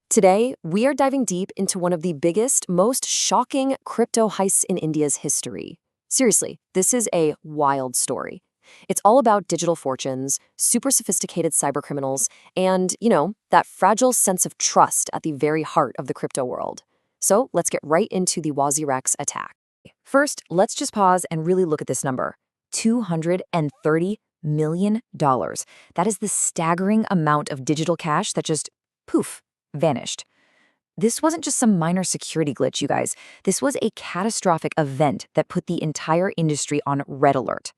Today, we are diving deep into one of the biggest, most shocking crypto heists in India's history. Seriously, this is a wild story. It's all about digital fortunes, super sophisticated cybercriminals, and, that fragile sense of trust at the very heart of the crypto world. So let's get right into the WazirX attack. First, let's just pause and really look at this number. $230 million. That is the staggering amount of digital cash that just, poof, vanished. This wasn't just some minor security glitch, you guys. This was a catastrophic event that put the entire industry on red alert.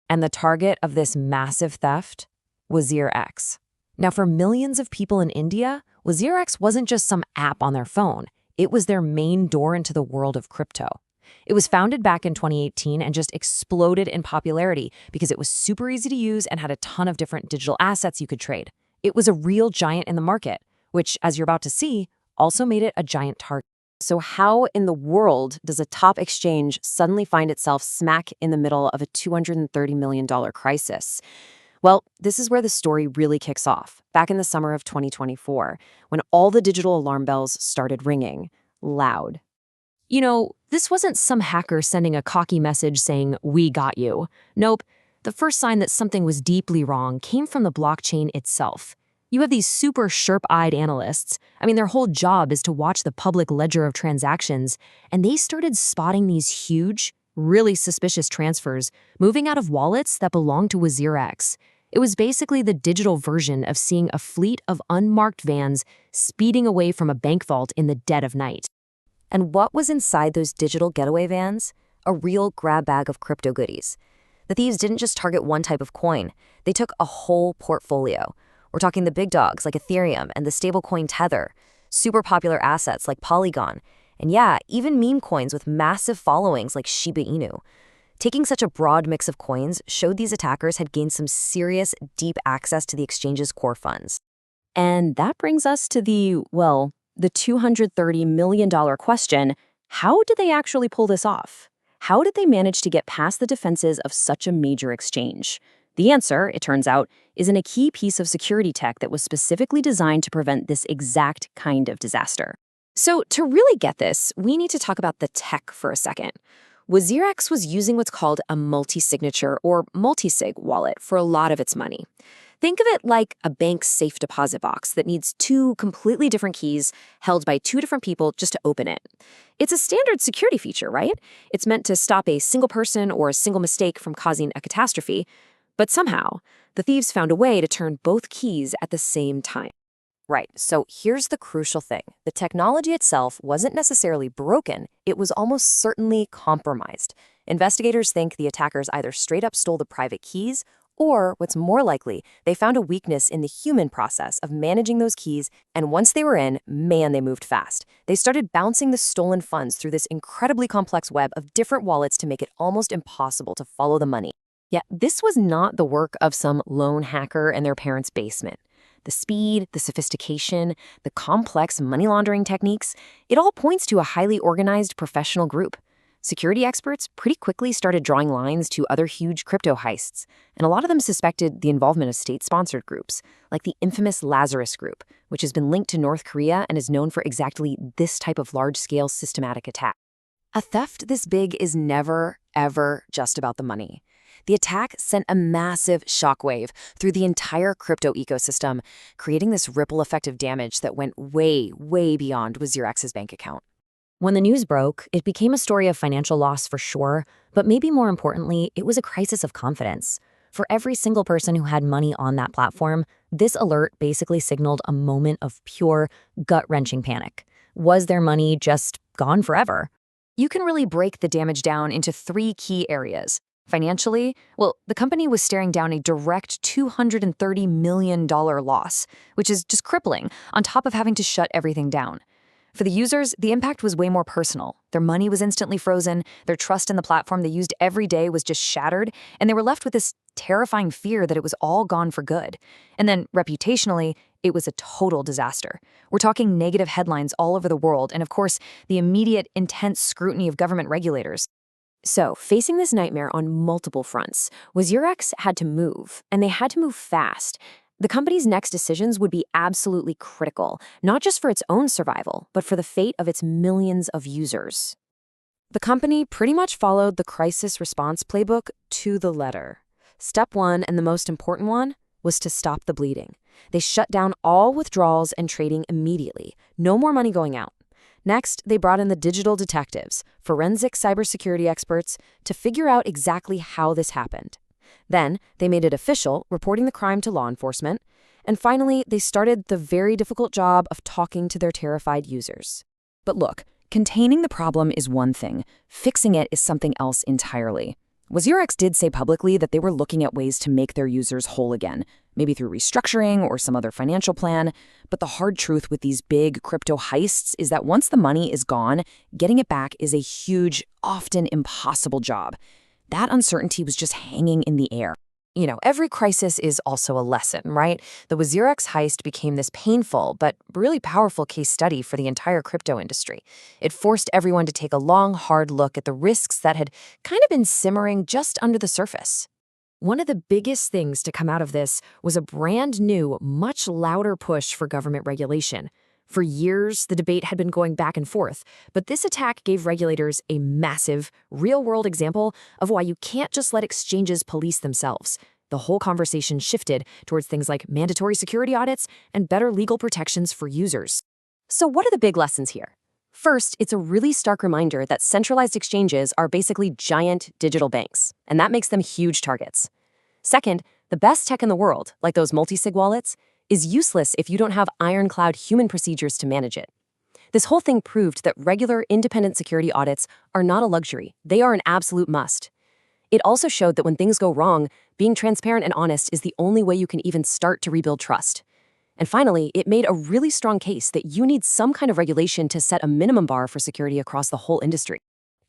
And the target of this massive theft was WazirX. Now, for millions of people in India, WazirX wasn't just some app on their phone. It was their main door into the world of crypto. It was founded back in 2018 and just exploded in popularity because it was super easy to use and had a ton of different digital assets you could trade. It was a real giant in the market, which, as you're about to see, also made it a giant target. So how in the world does a top exchange suddenly find itself smack in the middle of a $230 million crisis? Well, this is where the story really kicks off, back in the summer of 2024, when all the digital alarm bells started ringing, loud. This wasn't some hacker sending a cocky message saying, "We got you." Nope. The first sign that something was deeply wrong came from the blockchain itself. You have these super sharp-eyed analysts. Their whole job is to watch the public ledger of transactions, and they started spotting these huge, really suspicious transfers moving out of wallets that belonged to WazirX. It was basically the digital version of seeing a fleet of unmarked vans speeding away from a bank vault in the dead of night. And what was inside those digital getaway vans? A real grab bag of crypto goodies. The thieves didn't just target one type of coin. They took a whole portfolio. We're talking the big dogs like Ethereum and the stablecoin Tether, super popular assets like Polygon, and yeah, even meme coins with massive followings like Shiba Inu. Taking such a broad mix of coins showed these attackers had gained some serious, deep access to the exchange's core funds. And that brings us to the $230 million question: how did they actually pull this off? How did they manage to get past the defenses of such a major exchange? The answer, it turns out, is in a key piece of security tech that was specifically designed to prevent this exact kind of disaster. So to really get this, we need to talk about the tech for a second. WazirX was using what's called a multisignature or multisig wallet for a lot of its money. Think of it like a bank's safe deposit box that needs two completely different keys held by two different people just to open it. It's a standard security feature, right? It's meant to stop a single person or a single mistake from causing a catastrophe. But somehow, the thieves found a way to turn both keys at the same time. Right, so here's the crucial thing. The technology itself wasn't necessarily broken, it was almost certainly compromised. Investigators think the attackers either straight up stole the private keys, or, what's more likely, they found a weakness in the human process of managing those keys, and once they were in, man, they moved fast. They started bouncing the stolen funds through this incredibly complex web of different wallets to make it almost impossible to follow the money. Yet this was not the work of some lone hacker in their parents' basement. The speed, the sophistication, the complex money laundering techniques, it all points to a highly organized professional group. Security experts pretty quickly started drawing lines to other huge crypto heists, and a lot of them suspected the involvement of state-sponsored groups, like the infamous Lazarus Group, which has been linked to North Korea and is known for exactly this type of large-scale systematic attack. A theft this big is never, ever just about the money. The attack sent a massive shockwave through the entire crypto ecosystem, creating this ripple effect of damage that went way, way beyond WazirX's bank account. When the news broke, it became a story of financial loss for sure, but maybe more importantly, it was a crisis of confidence. For every single person who had money on that platform, this alert basically signaled a moment of pure, gut-wrenching panic. Was their money just gone forever? You can really break the damage down into three key areas. Financially, the company was staring down a direct $230 million loss, which is just crippling, on top of having to shut everything down. For the users, the impact was way more personal. Their money was instantly frozen, their trust in the platform they used every day was just shattered, and they were left with this terrifying fear that it was all gone for good. And then, reputationally, it was a total disaster. We're talking negative headlines all over the world, and of course, the immediate, intense scrutiny of government regulators. So, facing this nightmare on multiple fronts, WazirX had to move, and they had to move fast. The company's next decisions would be absolutely critical, not just for its own survival, but for the fate of its millions of users. The company pretty much followed the crisis response playbook to the letter. Step one, and the most important one, was to stop the bleeding. They shut down all withdrawals and trading immediately. No more money going out. Next, they brought in the digital detectives, forensic cybersecurity experts, to figure out exactly how this happened. Then, they made it official, reporting the crime to law enforcement. And finally, they started the very difficult job of talking to their terrified users. But look, containing the problem is one thing. Fixing it is something else entirely. WazirX did say publicly that they were looking at ways to make their users whole again, maybe through restructuring or some other financial plan. But the hard truth with these big crypto heists is that once the money is gone, getting it back is a huge, often impossible job. That uncertainty was just hanging in the air. Every crisis is also a lesson, right? The WazirX heist became this painful but really powerful case study for the entire crypto industry. It forced everyone to take a long, hard look at the risks that had kind of been simmering just under the surface. One of the biggest things to come out of this was a brand new, much louder push for government regulation. For years, the debate had been going back and forth, but this attack gave regulators a massive, real-world example of why you can't just let exchanges police themselves. The whole conversation shifted towards things like mandatory security audits and better legal protections for users. So what are the big lessons here? First, it's a really stark reminder that centralized exchanges are basically giant digital banks, and that makes them huge targets. Second, the best tech in the world, like those multisig wallets, is useless if you don't have ironclad human procedures to manage it. This whole thing proved that regular, independent security audits are not a luxury. They are an absolute must. It also showed that when things go wrong, being transparent and honest is the only way you can even start to rebuild trust. And finally, it made a really strong case that you need some kind of regulation to set a minimum bar for security across the whole industry.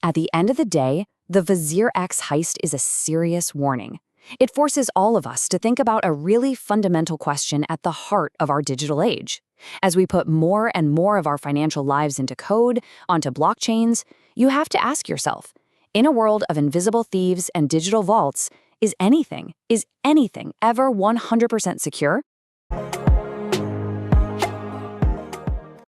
At the end of the day, the WazirX heist is a serious warning. It forces all of us to think about a really fundamental question at the heart of our digital age. As we put more and more of our financial lives into code, onto blockchains, you have to ask yourself, in a world of invisible thieves and digital vaults, is anything ever 100% secure?